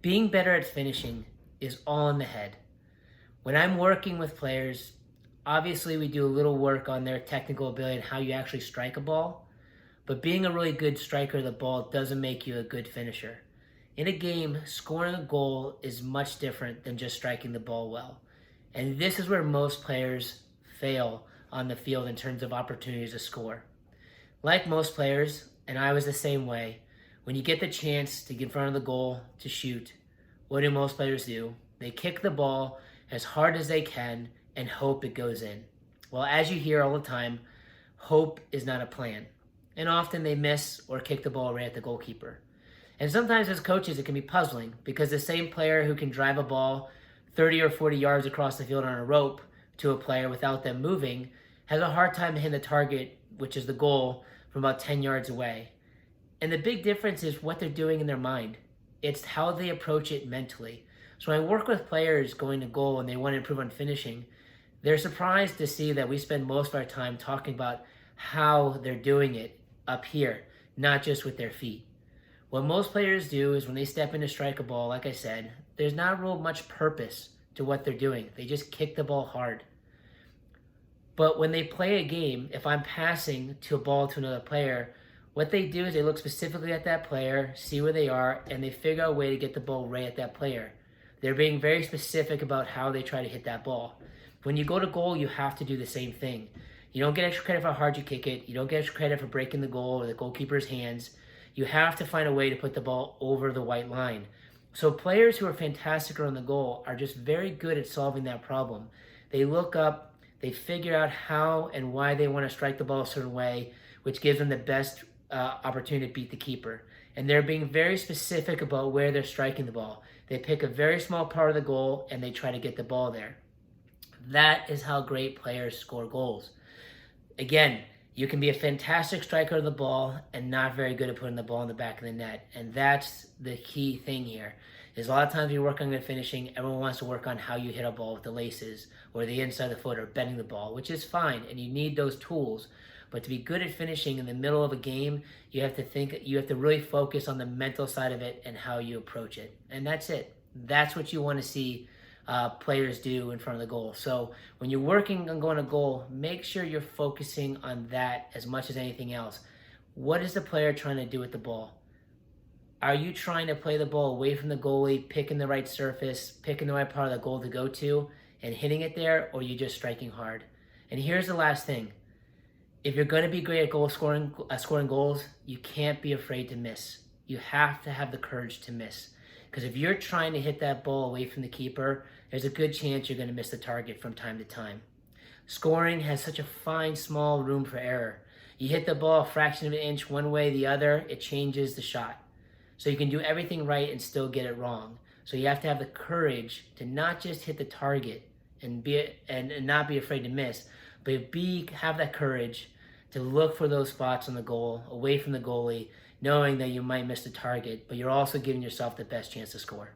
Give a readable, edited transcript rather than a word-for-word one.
Being better at finishing is all in the head. When I'm working with players, obviously we do a little work on their technical ability and how you actually strike a ball, but being a really good striker of the ball doesn't make you a good finisher. In a game, scoring a goal is much different than just striking the ball well. And this is where most players fail on the field in terms of opportunities to score. Like most players, and I was the same way, when you get the chance to get in front of the goal to shoot, what do most players do? They kick the ball as hard as they can and hope it goes in. Well, as you hear all the time, hope is not a plan. And often they miss or kick the ball right at the goalkeeper. And sometimes as coaches, it can be puzzling because the same player who can drive a ball 30 or 40 yards across the field on a rope to a player without them moving has a hard time hitting the target, which is the goal, from about 10 yards away. And the big difference is what they're doing in their mind. It's how they approach it mentally. So when I work with players going to goal and they want to improve on finishing, they're surprised to see that we spend most of our time talking about how they're doing it up here, not just with their feet. What most players do is when they step in to strike a ball, like I said, there's not real much purpose to what they're doing. They just kick the ball hard. But when they play a game, if I'm passing to a ball to another player, what they do is they look specifically at that player, see where they are, and they figure out a way to get the ball right at that player. They're being very specific about how they try to hit that ball. When you go to goal, you have to do the same thing. You don't get extra credit for how hard you kick it. You don't get extra credit for breaking the goal or the goalkeeper's hands. You have to find a way to put the ball over the white line. So players who are fantastic around the goal are just very good at solving that problem. They look up, they figure out how and why they want to strike the ball a certain way, which gives them the best opportunity to beat the keeper. And they're being very specific about where they're striking the ball. They pick a very small part of the goal and they try to get the ball there. That is how great players score goals. Again, you can be a fantastic striker of the ball and not very good at putting the ball in the back of the net. And that's the key thing here. Is a lot of times you work on good finishing, everyone wants to work on how you hit a ball with the laces or the inside of the foot or bending the ball, which is fine, and you need those tools. But to be good at finishing in the middle of a game, you have to really focus on the mental side of it and how you approach it. And that's it. That's what you want to see players do in front of the goal. So when you're working on going to goal, make sure you're focusing on that as much as anything else. What is the player trying to do with the ball? Are you trying to play the ball away from the goalie, picking the right surface, picking the right part of the goal to go to, and hitting it there, or are you just striking hard? And here's the last thing. If you're going to be great at scoring goals, you can't be afraid to miss. You have to have the courage to miss. Because if you're trying to hit that ball away from the keeper, there's a good chance you're going to miss the target from time to time. Scoring has such a fine, small room for error. You hit the ball a fraction of an inch one way or the other, it changes the shot. So you can do everything right and still get it wrong. So you have to have the courage to not just hit the target and not be afraid to miss, but have that courage to look for those spots on the goal, away from the goalie, knowing that you might miss the target, but you're also giving yourself the best chance to score.